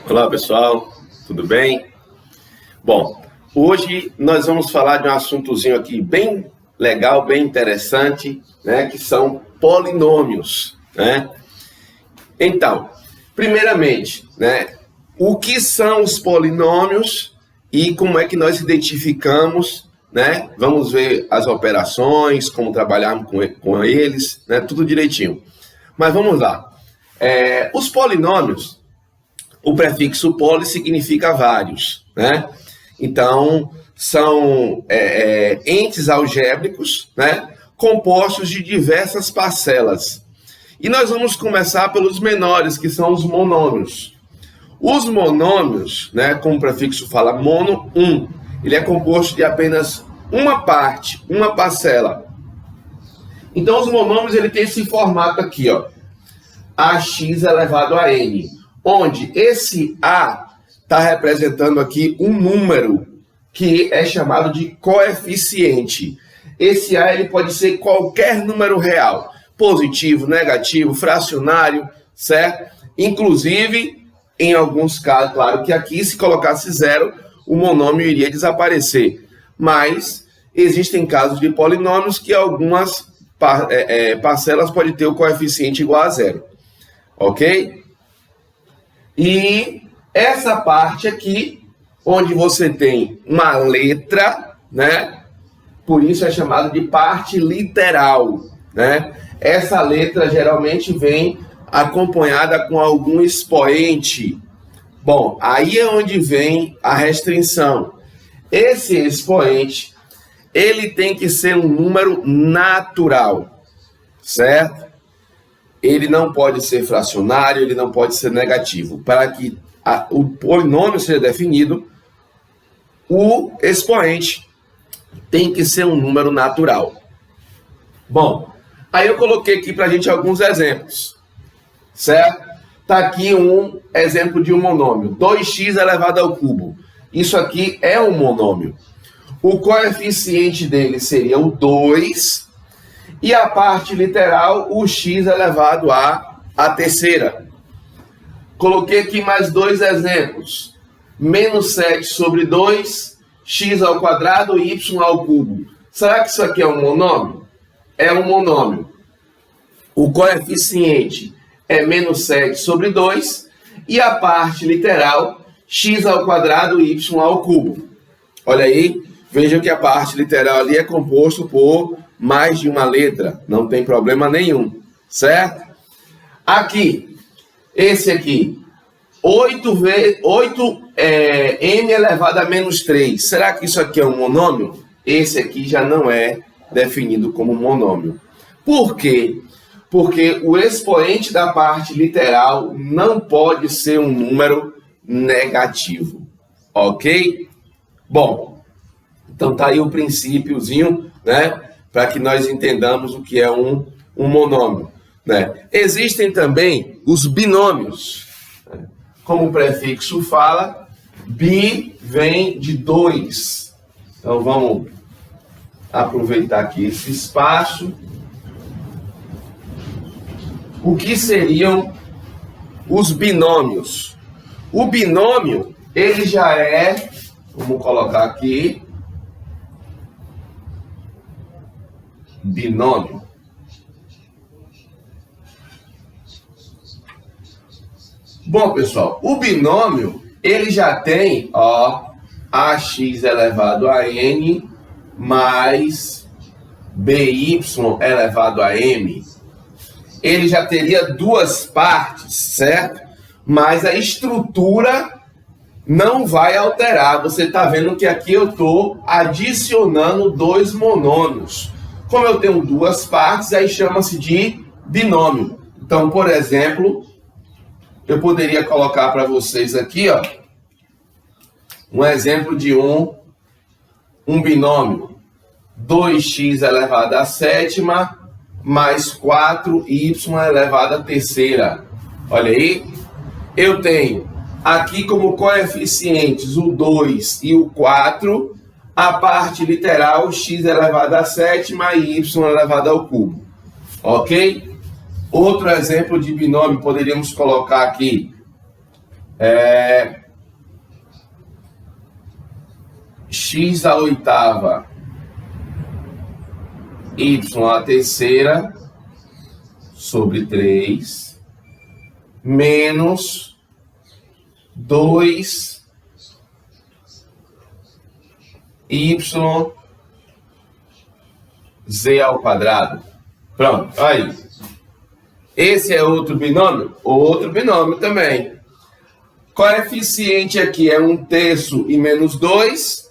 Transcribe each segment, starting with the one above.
Olá pessoal, tudo bem? Bom, hoje nós vamos falar de um assuntozinho aqui bem legal, bem interessante, né? Que são polinômios, né? Então, primeiramente, né? O que são os polinômios e como é que nós identificamos, né? Vamos ver as operações, como trabalharmos com eles, né? Tudo direitinho. Mas vamos lá. Os polinômios, o prefixo poli significa vários, né? Então, são entes algébricos, né? Compostos de diversas parcelas. E nós vamos começar pelos menores, que são os monômios. Os monômios, né, como o prefixo fala, mono, ele é composto de apenas uma parte, uma parcela. Então, os monômios, ele tem esse formato aqui, ó, ax elevado a n, onde esse a está representando aqui um número que é chamado de coeficiente. Esse a ele pode ser qualquer número real, positivo, negativo, fracionário, certo? Inclusive, em alguns casos, claro que aqui, se colocasse zero, o monômio iria desaparecer. Mas existem casos de polinômios que algumas parcelas podem ter o coeficiente igual a zero. Ok? E essa parte aqui, onde você tem uma letra, né? Por isso é chamado de parte literal, né? Essa letra geralmente vem acompanhada com algum expoente. Bom, aí é onde vem a restrição. Esse expoente, ele tem que ser um número natural, certo? Ele não pode ser fracionário, ele não pode ser negativo. Para que o polinômio seja definido, o expoente tem que ser um número natural. Bom, aí eu coloquei aqui para a gente alguns exemplos, certo? Está aqui um exemplo de um monômio, 2x elevado ao cubo. Isso aqui é um monômio. O coeficiente dele seria o 2, e a parte literal, o x elevado a terceira. Coloquei aqui mais dois exemplos. Menos 7 sobre 2, x ao quadrado, y ao cubo. Será que isso aqui é um monômio? É um monômio. O coeficiente é menos 7 sobre 2, e a parte literal, x ao quadrado, y ao cubo. Olha aí, vejam que a parte literal ali é composto por mais de uma letra, não tem problema nenhum, certo? Aqui, esse aqui, 8m elevado a menos 3. Será que isso aqui é um monômio? Esse aqui já não é definido como monômio. Por quê? Porque o expoente da parte literal não pode ser um número negativo, ok? Bom, então tá aí o princípiozinho, né? Para que nós entendamos o que é um monômio, né? Existem também os binômios. Como o prefixo fala, bi vem de 2. Então vamos aproveitar aqui esse espaço. O que seriam os binômios? O binômio, ele já é, vamos colocar aqui, binômio. Bom, pessoal, o binômio, ele já tem, ó, ax elevado a n mais by elevado a m. Ele já teria duas partes, certo? Mas a estrutura não vai alterar. Você está vendo que aqui eu estou adicionando dois monômios. Como eu tenho duas partes, aí chama-se de binômio. Então, por exemplo, eu poderia colocar para vocês aqui, ó, um exemplo de um binômio. 2x elevado à sétima mais 4y elevado à terceira. Olha aí. Eu tenho aqui como coeficientes o 2 e o 4, a parte literal, x elevado à sétima e y elevado ao cubo. Ok? Outro exemplo de binômio poderíamos colocar aqui x à oitava, y à terceira, sobre 3, menos 2y z ao quadrado. Pronto, aí. Esse é outro binômio? Outro binômio também. Coeficiente aqui é 1/3 e menos 2.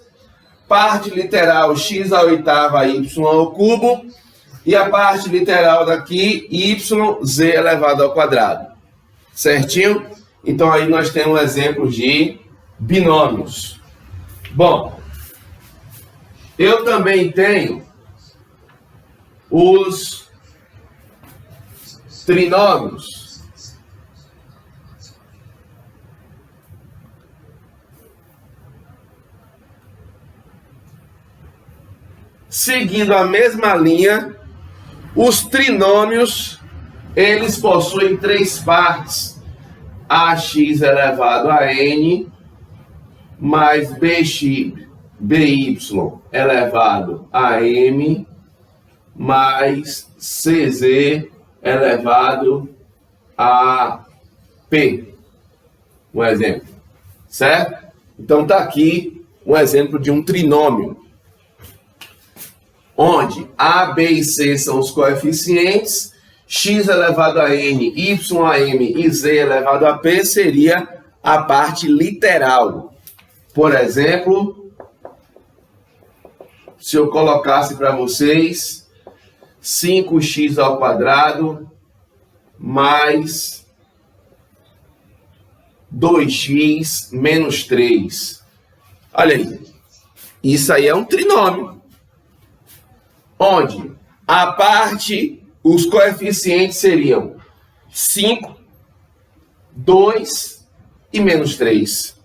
Parte literal x à oitava, y ao cubo. E a parte literal daqui, z elevado ao quadrado. Certinho? Então aí nós temos um exemplo de binômios. Bom, eu também tenho os trinômios. Seguindo a mesma linha, os trinômios, eles possuem 3 partes. Ax elevado a n mais by elevado a m mais cz elevado a p. Um exemplo, certo? Então está aqui um exemplo de um trinômio, onde a, b e c são os coeficientes, x elevado a n, y a m e z elevado a p seria a parte literal. Por exemplo, se eu colocasse para vocês 5x ao quadrado mais 2x menos 3. Olha aí, isso aí é um trinômio, onde a parte, os coeficientes seriam 5, 2 e menos 3.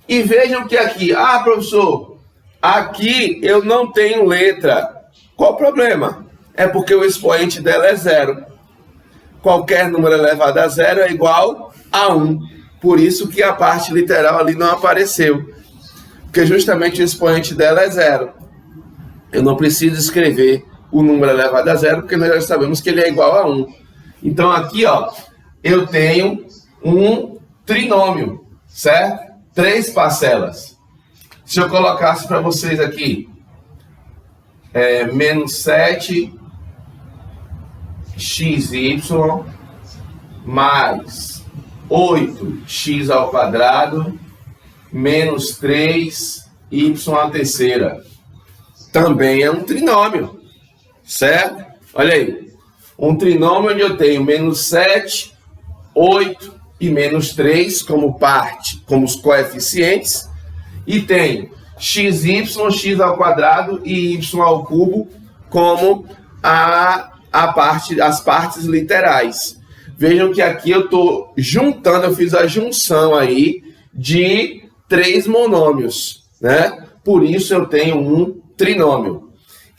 E vejam que aqui, professor, aqui eu não tenho letra. Qual o problema? É porque o expoente dela é 0. Qualquer número elevado a 0 é igual a 1. Por isso que a parte literal ali não apareceu. Porque justamente o expoente dela é 0. Eu não preciso escrever o número elevado a 0, porque nós já sabemos que ele é igual a 1. Então aqui, ó, eu tenho um trinômio, certo? 3 parcelas. Se eu colocasse para vocês aqui, menos 7xy mais 8x ao quadrado menos 3y à terceira. Também é um trinômio, certo? Olha aí, um trinômio onde eu tenho menos 7, 8 e menos 3 como parte, como os coeficientes, e tenho xy, x ao quadrado e y ao cubo como as partes literais. Vejam que aqui eu estou juntando, eu fiz a junção aí de 3 monômios, né? Por isso eu tenho um trinômio.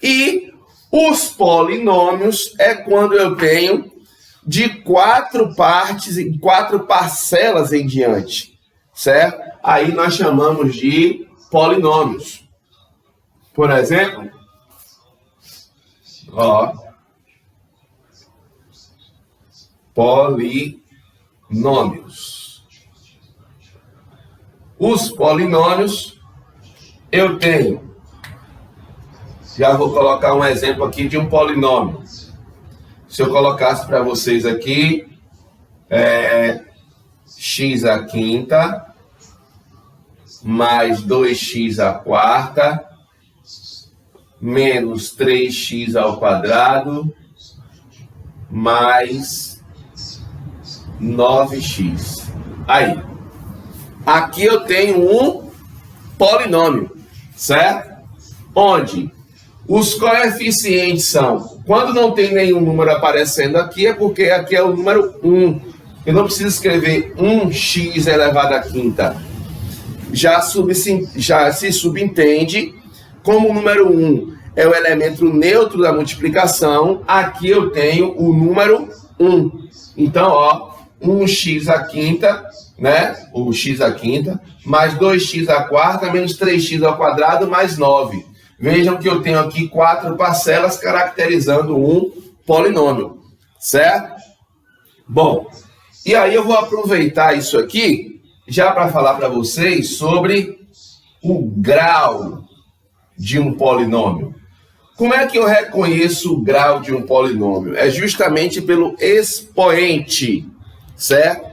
E os polinômios é quando eu tenho de 4 partes e 4 parcelas em diante, certo? Aí nós chamamos de polinômios. Por exemplo, ó, polinômios. Os polinômios eu tenho. Já vou colocar um exemplo aqui de um polinômio. Se eu colocasse para vocês aqui, x à quinta mais 2x à quarta menos 3x ao quadrado mais 9x. Aí, aqui eu tenho um polinômio, certo? Onde os coeficientes são, quando não tem nenhum número aparecendo aqui, é porque aqui é o número 1. Eu não preciso escrever 1x elevado à quinta. Já se subentende, como o número 1 é o elemento neutro da multiplicação, aqui eu tenho o número 1. Então, ó, 1x à quinta, né? O x à quinta, mais 2x à quarta, menos 3x ao quadrado, mais 9. Vejam que eu tenho aqui 4 parcelas caracterizando um polinômio, certo? Bom, e aí eu vou aproveitar isso aqui já para falar para vocês sobre o grau de um polinômio. Como é que eu reconheço o grau de um polinômio? É justamente pelo expoente, certo?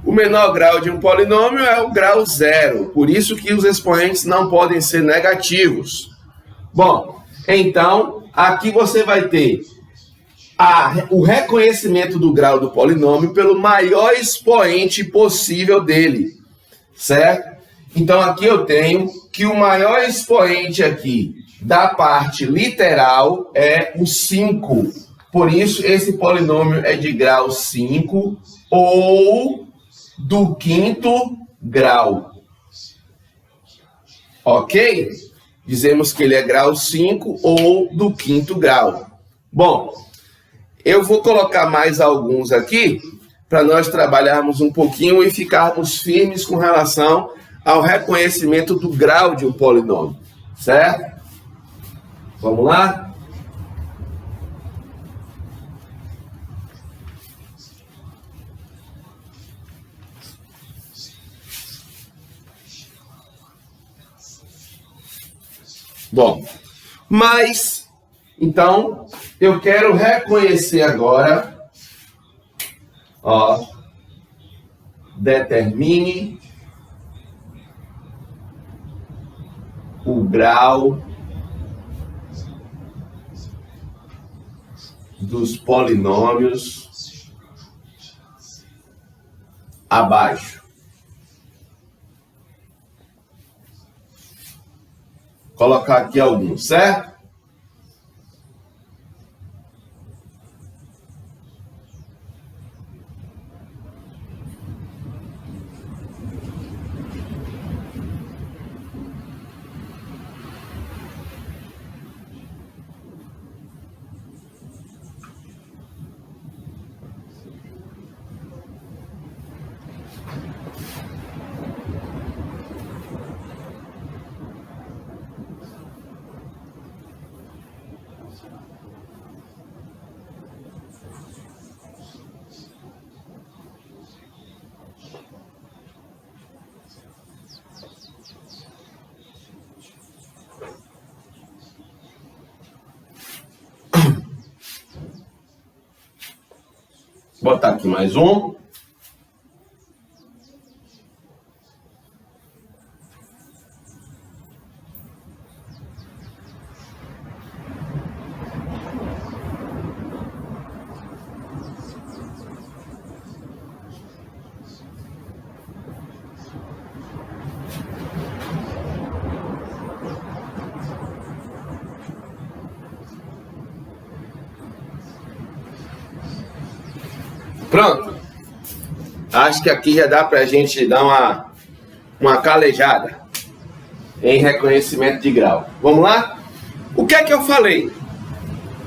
O menor grau de um polinômio é o grau 0, por isso que os expoentes não podem ser negativos. Bom, então, aqui você vai ter o reconhecimento do grau do polinômio pelo maior expoente possível dele, certo? Então, aqui eu tenho que o maior expoente aqui da parte literal é o 5. Por isso, esse polinômio é de grau 5 ou do quinto grau. Ok? Dizemos que ele é grau 5 ou do quinto grau. Bom, eu vou colocar mais alguns aqui para nós trabalharmos um pouquinho e ficarmos firmes com relação ao reconhecimento do grau de um polinômio, certo? Vamos lá? Bom, mas, então, eu quero reconhecer agora, ó, determine o grau dos polinômios abaixo. Colocar aqui alguns, certo? Vou botar aqui mais um. Pronto. Acho que aqui já dá para a gente dar uma calejada em reconhecimento de grau. Vamos lá? O que é que eu falei?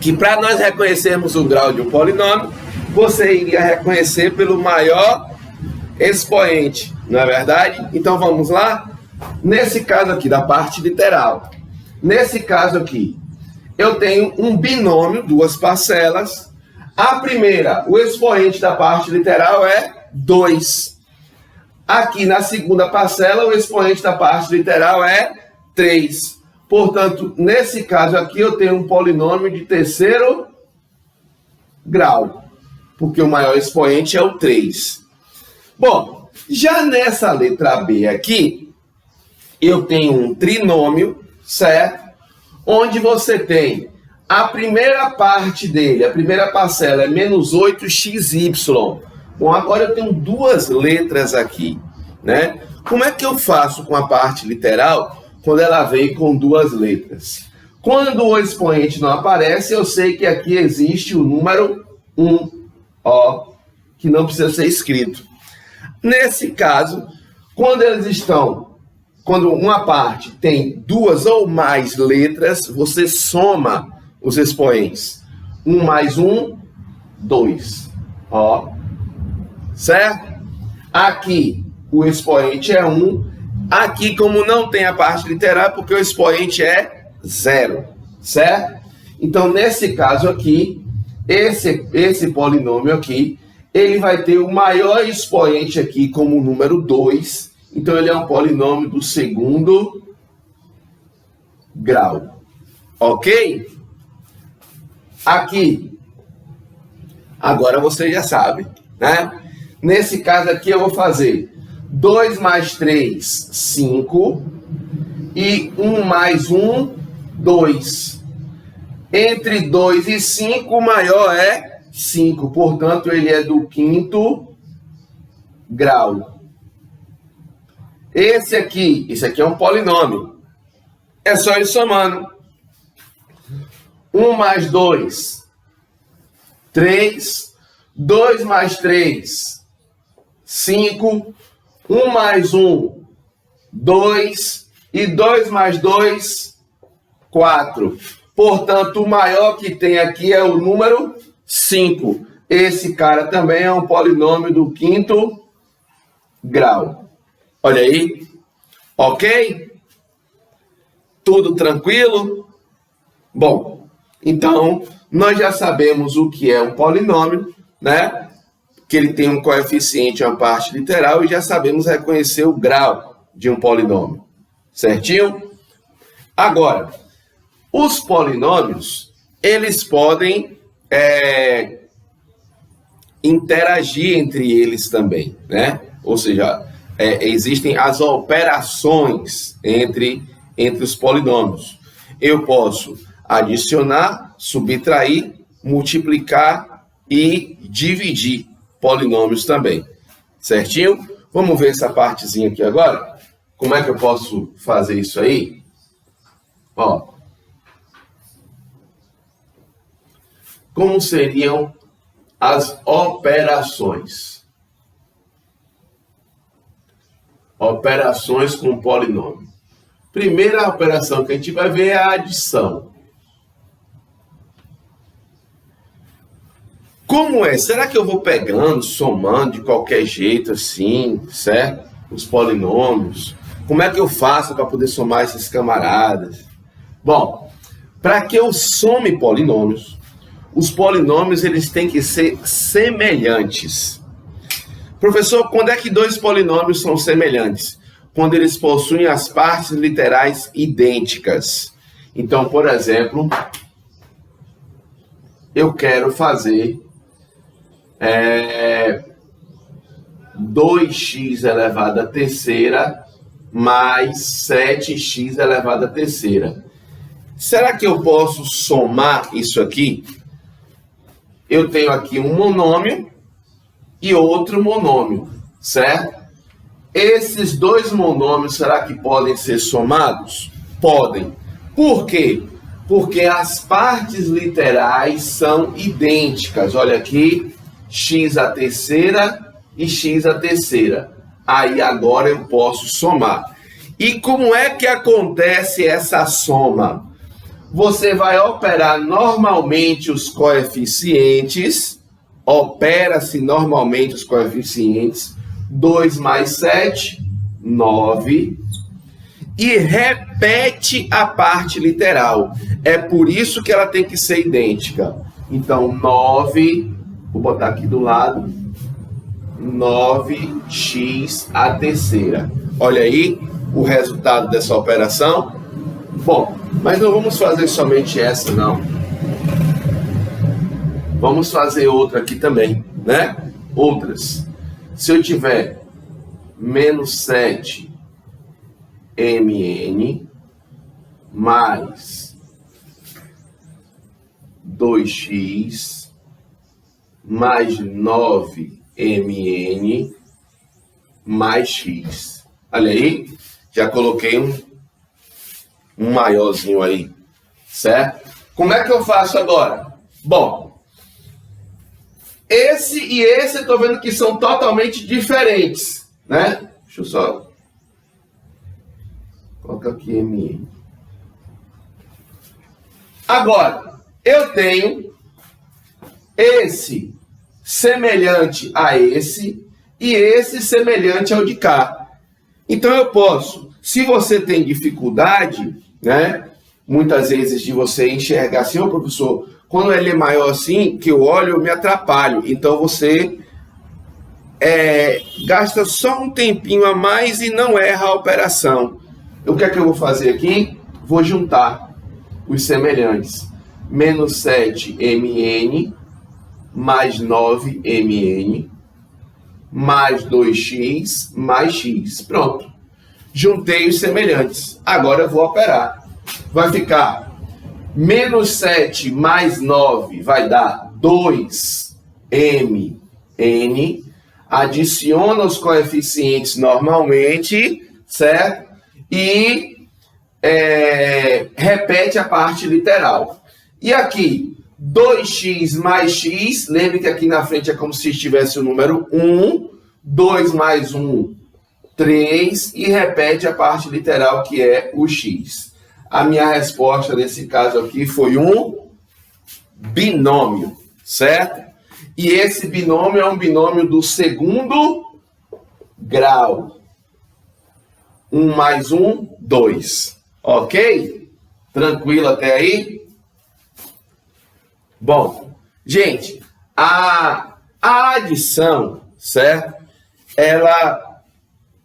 Que para nós reconhecermos o grau de um polinômio, você iria reconhecer pelo maior expoente, não é verdade? Então vamos lá? Nesse caso aqui, da parte literal. Nesse caso aqui, eu tenho um binômio, duas parcelas. A primeira, o expoente da parte literal é 2. Aqui na segunda parcela, o expoente da parte literal é 3. Portanto, nesse caso aqui, eu tenho um polinômio de terceiro grau, porque o maior expoente é o 3. Bom, já nessa letra B aqui, eu tenho um trinômio, certo? Onde você tem a primeira parte dele, a primeira parcela é menos 8xy. Bom, agora eu tenho duas letras aqui, né? Como é que eu faço com a parte literal quando ela vem com duas letras? Quando o expoente não aparece, eu sei que aqui existe o número 1, ó, que não precisa ser escrito. Nesse caso, quando uma parte tem duas ou mais letras, você soma os expoentes. 1 mais 1, 2. Ó, certo? Aqui o expoente é 1. Aqui, como não tem a parte literal, porque o expoente é 0, certo? Então, nesse caso aqui, esse polinômio aqui, ele vai ter o maior expoente aqui como o número 2. Então, ele é um polinômio do segundo grau. Ok? Aqui, agora você já sabe, né? Nesse caso aqui, eu vou fazer 2 mais 3, 5. E 1 mais 1, 2. Entre 2 e 5, o maior é 5. Portanto, ele é do quinto grau. Esse aqui é um polinômio. É só ir somando. 1 mais 2, 3. 2 mais 3, 5. 1 mais 1, 2. E 2 mais 2, 4. Portanto, o maior que tem aqui é o número 5. Esse cara também é um polinômio do quinto grau. Olha aí. Ok? Tudo tranquilo? Bom, então, nós já sabemos o que é um polinômio, né? Que ele tem um coeficiente em uma parte literal e já sabemos reconhecer o grau de um polinômio. Certinho? Agora, os polinômios, eles podem interagir entre eles também, né? Ou seja, existem as operações entre os polinômios. Eu posso adicionar, subtrair, multiplicar e dividir polinômios também. Certinho? Vamos ver essa partezinha aqui agora? Como é que eu posso fazer isso aí? Ó. Como seriam as operações? Operações com polinômio. Primeira operação que a gente vai ver é a adição. Como é? Será que eu vou pegando, somando de qualquer jeito assim, certo? Os polinômios. Como é que eu faço para poder somar esses camaradas? Bom, para que eu some polinômios, os polinômios eles têm que ser semelhantes. Professor, quando é que dois polinômios são semelhantes? Quando eles possuem as partes literais idênticas. Então, por exemplo, eu quero fazer 2x elevado à terceira mais 7x elevado à terceira. Será que eu posso somar isso aqui? Eu tenho aqui um monômio e outro monômio, certo? Esses dois monômios, será que podem ser somados? Podem. Por quê? Porque as partes literais são idênticas. Olha aqui, x à terceira e x à terceira. Aí agora eu posso somar. E como é que acontece essa soma? Você vai operar normalmente os coeficientes, opera-se normalmente os coeficientes, 2 mais 7, 9, e repete a parte literal. É por isso que ela tem que ser idêntica. Então, 9, vou botar aqui do lado, 9x à terceira. Olha aí o resultado dessa operação. Bom, mas não vamos fazer somente essa, não. Vamos fazer outra aqui também, né? Outras. Se eu tiver menos 7 mn mais 2x mais 9 mn mais x. Olha aí, já coloquei um maiorzinho aí, certo? Como é que eu faço agora? Bom, esse e esse eu estou vendo que são totalmente diferentes, né? Deixa eu só colocar aqui mn. Agora, eu tenho esse semelhante a esse e esse semelhante ao de cá. Então eu posso, se você tem dificuldade, né, muitas vezes de você enxergar assim, ô professor, quando ele é maior assim, que eu olho, eu me atrapalho. Então você gasta só um tempinho a mais e não erra a operação. O que é que eu vou fazer aqui? Vou juntar os semelhantes. Menos 7mn mais 9mn mais 2x mais x. Pronto. Juntei os semelhantes. Agora eu vou operar. Vai ficar menos 7 mais 9 vai dar 2mn. Adiciona os coeficientes normalmente, certo? E repete a parte literal. E aqui, 2x mais x, lembre que aqui na frente é como se estivesse o número 1, 2 mais 1, 3, e repete a parte literal que é o x. A minha resposta nesse caso aqui foi um binômio, certo? E esse binômio é um binômio do segundo grau. 1 mais 1, 2. Ok? Tranquilo até aí? Bom, gente, a adição, certo?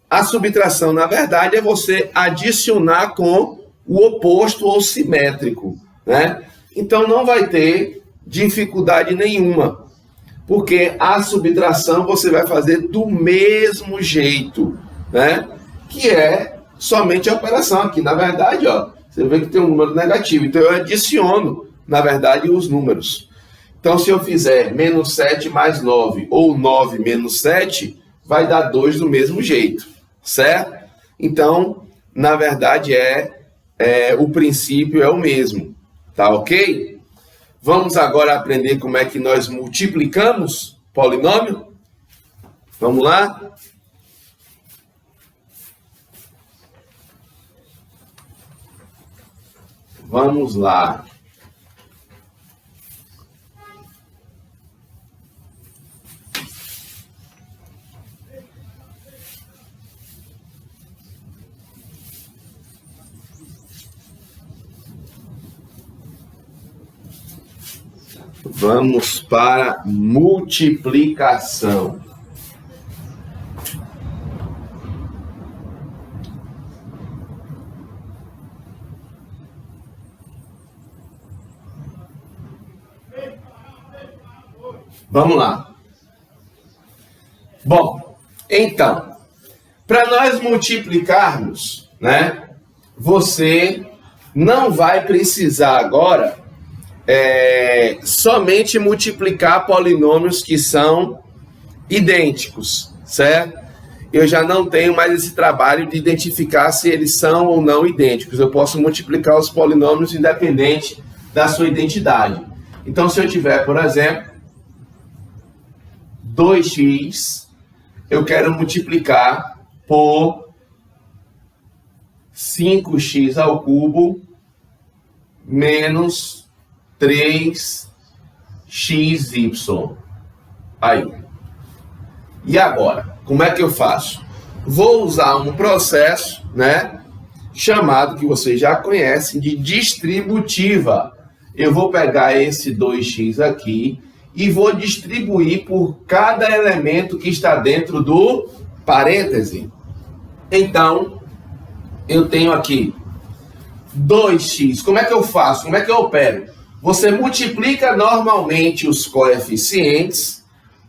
A subtração, na verdade, é você adicionar com o oposto ou simétrico, né? Então não vai ter dificuldade nenhuma, porque a subtração você vai fazer do mesmo jeito, né? Que é somente a operação aqui. Na verdade, ó, você vê que tem um número negativo, então eu adiciono, na verdade, os números. Então, se eu fizer menos 7 mais 9 ou 9 menos 7, vai dar 2 do mesmo jeito, certo? Então, na verdade, o princípio é o mesmo, tá ok? Vamos agora aprender como é que nós multiplicamos polinômio? Vamos lá? Vamos lá. Vamos para multiplicação. Vamos lá. Bom, então, para nós multiplicarmos, né, você não vai precisar agora somente multiplicar polinômios que são idênticos, certo? Eu já não tenho mais esse trabalho de identificar se eles são ou não idênticos. Eu posso multiplicar os polinômios independente da sua identidade. Então, se eu tiver, por exemplo, 2x, eu quero multiplicar por 5x ao cubo menos 3xy. Aí. E agora, como é que eu faço? Vou usar um processo, né, chamado, que vocês já conhecem, de distributiva. Eu vou pegar esse 2x aqui e vou distribuir por cada elemento que está dentro do parêntese. Então, eu tenho aqui 2x. Como é que eu faço? Como é que eu opero? Você multiplica normalmente os coeficientes.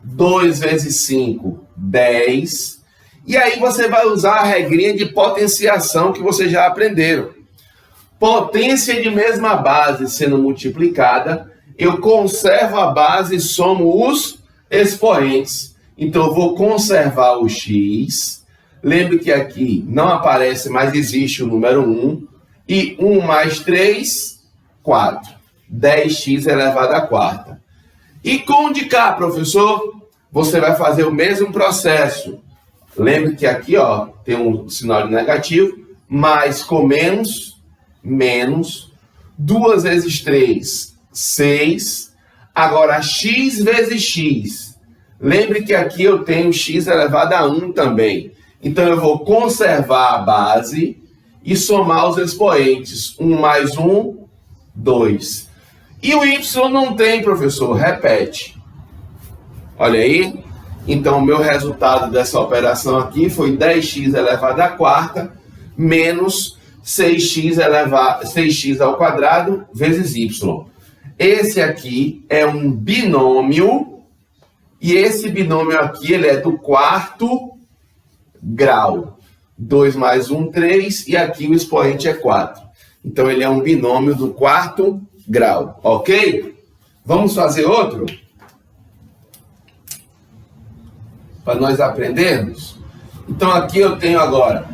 2 vezes 5, 10. E aí você vai usar a regrinha de potenciação que vocês já aprenderam. Potência de mesma base sendo multiplicada, eu conservo a base e somo os expoentes. Então, eu vou conservar o x. Lembre que aqui não aparece, mas existe o número 1. E 1 mais 3, 4. 10x elevado à quarta. E com o de cá, professor, você vai fazer o mesmo processo. Lembre que aqui, ó, tem um sinal de negativo, mais com menos, menos. 2 vezes 3, 6. Agora, x vezes x. Lembre que aqui eu tenho x elevado a 1 também. Então, eu vou conservar a base e somar os expoentes. 1 mais 1, 2. E o y não tem, professor. Repete. Olha aí. Então, o meu resultado dessa operação aqui foi 10x elevado à quarta menos 6x ao quadrado vezes y. Esse aqui é um binômio, e esse binômio aqui ele é do quarto grau. 2 mais 1, 3, e aqui o expoente é 4. Então, ele é um binômio do quarto grau, ok? Vamos fazer outro? Para nós aprendermos? Então, aqui eu tenho agora,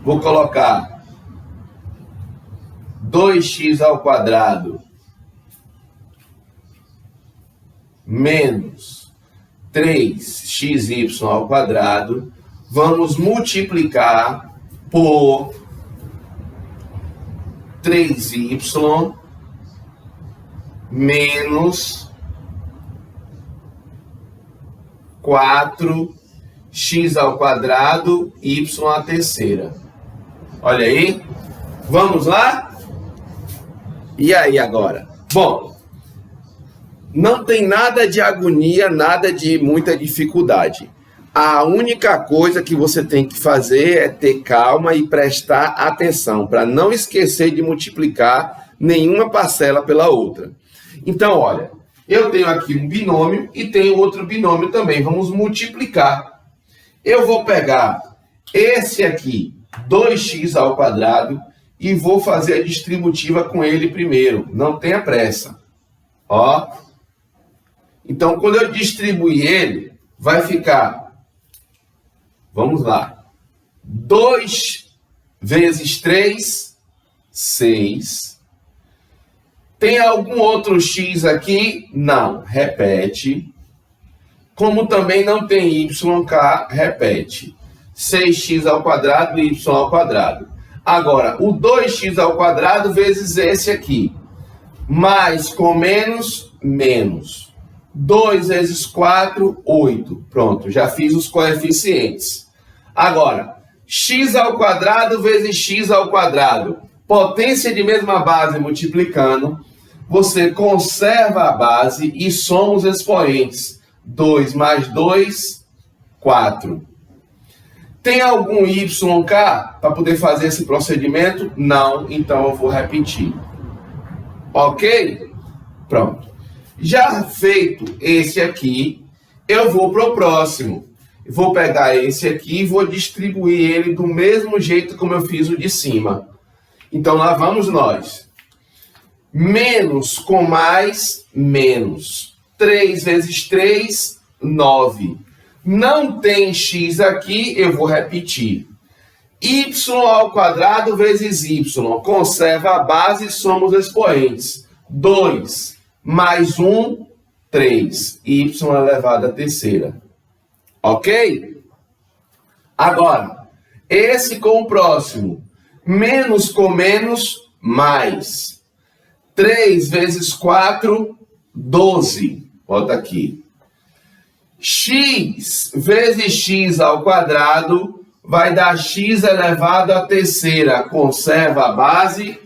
vou colocar 2x ao quadrado menos 3xy ao quadrado. Vamos multiplicar por 3y menos 4x ao quadrado, y à terceira. Olha aí. Vamos lá? E aí agora? Bom, não tem nada de agonia, nada de muita dificuldade. A única coisa que você tem que fazer é ter calma e prestar atenção, para não esquecer de multiplicar nenhuma parcela pela outra. Então, olha, eu tenho aqui um binômio e tenho outro binômio também. Vamos multiplicar. Eu vou pegar esse aqui, 2x ao quadrado, e vou fazer a distributiva com ele primeiro. Não tenha pressa. Ó. Então, quando eu distribuir ele, vai ficar... Vamos lá. 2 vezes 3, 6. Tem algum outro x aqui? Não. Repete. Como também não tem yk, repete. 6x ao quadrado e y ao quadrado. Agora, o 2x ao quadrado vezes esse aqui. Mais com menos, menos. 2 vezes 4, 8. Pronto, já fiz os coeficientes. Agora, x ao quadrado vezes x ao quadrado. Potência de mesma base multiplicando. Você conserva a base e soma os expoentes. 2 mais 2, 4. Tem algum YK para poder fazer esse procedimento? Não, então eu vou repetir. Ok? Pronto. Já feito esse aqui, eu vou para o próximo. Vou pegar esse aqui e vou distribuir ele do mesmo jeito como eu fiz o de cima. Então, lá vamos nós. Menos com mais, menos. 3 vezes 3, 9. Não tem x aqui, eu vou repetir. Y ao quadrado vezes y. Conserva a base e soma os expoentes. 2 mais 1, 3. Y elevado à terceira. Ok? Agora, esse com o próximo. Menos com menos, mais. 3 vezes 4, 12. Bota aqui. X vezes x ao quadrado vai dar x elevado à terceira. Conserva a base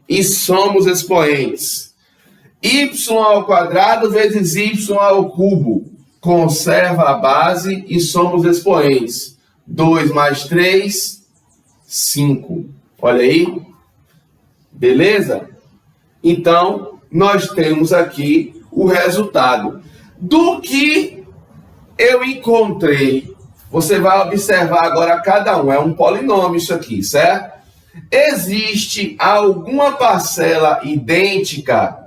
e soma os expoentes. Y ao quadrado vezes y ao cubo. Conserva a base e soma os expoentes. 2 mais 3, 5. Olha aí. Beleza? Então, nós temos aqui o resultado. Do que eu encontrei, você vai observar agora cada um. É um polinômio isso aqui, certo? Existe alguma parcela idêntica?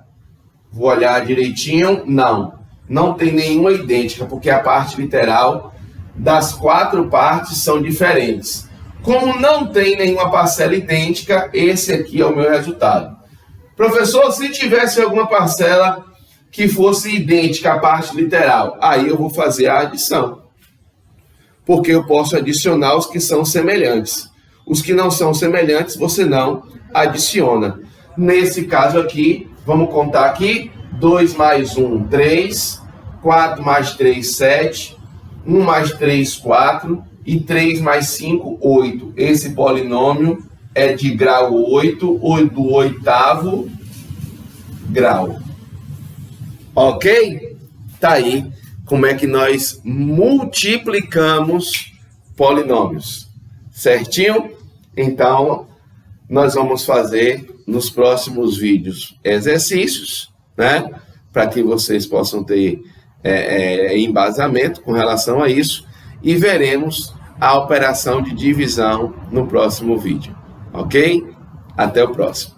Vou olhar direitinho. Não. Não tem nenhuma idêntica, porque a parte literal das 4 partes são diferentes. Como não tem nenhuma parcela idêntica, esse aqui é o meu resultado. Professor, se tivesse alguma parcela que fosse idêntica à parte literal, aí eu vou fazer a adição. Porque eu posso adicionar os que são semelhantes. Os que não são semelhantes, você não adiciona. Nesse caso aqui, vamos contar aqui. 2 mais 1, 3. 4 mais 3, 7, 1 mais 3, 4, e 3 mais 5, 8. Esse polinômio é de grau 8, ou do 8º grau. Ok? Tá aí como é que nós multiplicamos polinômios. Certinho? Então, nós vamos fazer nos próximos vídeos exercícios, né? Para que vocês possam ter embasamento com relação a isso. E veremos a operação de divisão no próximo vídeo. Ok? Até o próximo.